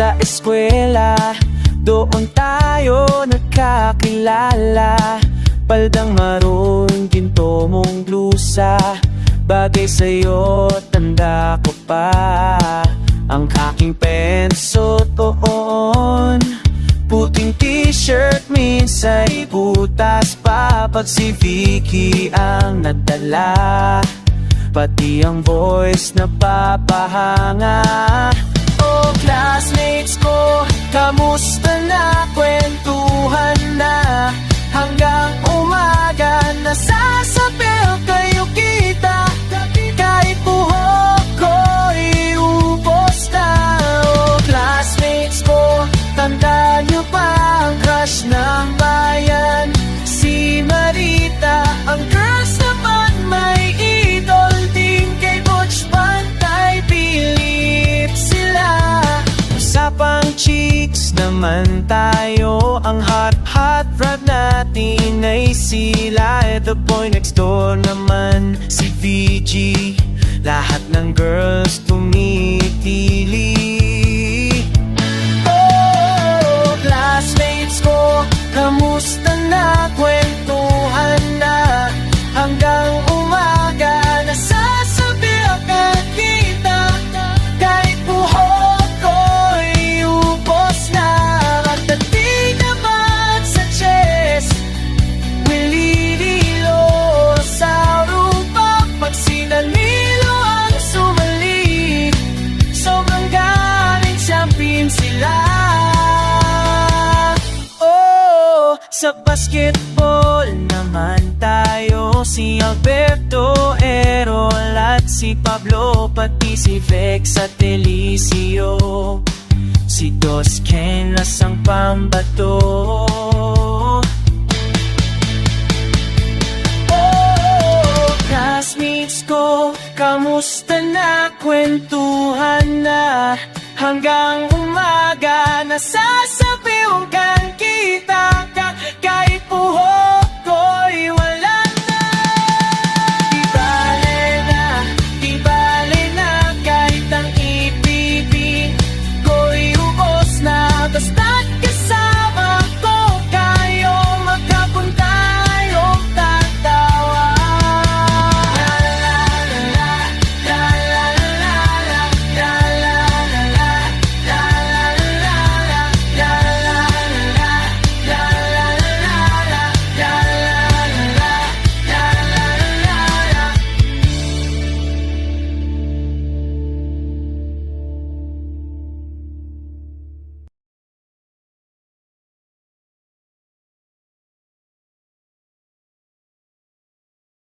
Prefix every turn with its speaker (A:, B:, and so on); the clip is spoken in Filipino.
A: sa eskwela, doon tayo nagkakilala. Paldang maroon, ginto mong blusa, bagay sa'yo, tanda ko pa. Ang aking penso toon, puting t-shirt, minsa'y butas pa. Pag si Vicky ang nadala, pati ang voice na papahanga. Oh, classmates ko, kamusta na? Kwentuhan na hanggang umaga. Nasasapil kayo kita, kahit buhok ko'y ubos na. Oh, classmates ko, tandaan niyo pa ang crush ng bayan, si Marita. Ang girls naman may idol din kay Butch Pantay, Philip sila. Usapang chicks naman tayo, ang hot rod natin ay sila. The boy next door naman si VG, lahat ng girls tumitili. Oh, classmates ko, kamusta na? Kwentuhan na hanggang umaga. Nasasabihan ka kita, kahit buhok ko'y ubos na. Magdating naman sa chest, wilililo sa rupa. Pag sinanilo ang sumali, sobrang galing champion sila. Oh, sa basketball naman tayo, si Alberto Errol at si Pablo, pati si Vex at Eliseo, si Dos Kenas ang pambato. Oh, classmates ko, kamusta na? Kwentuhan na hanggang umaga. Nasasabihan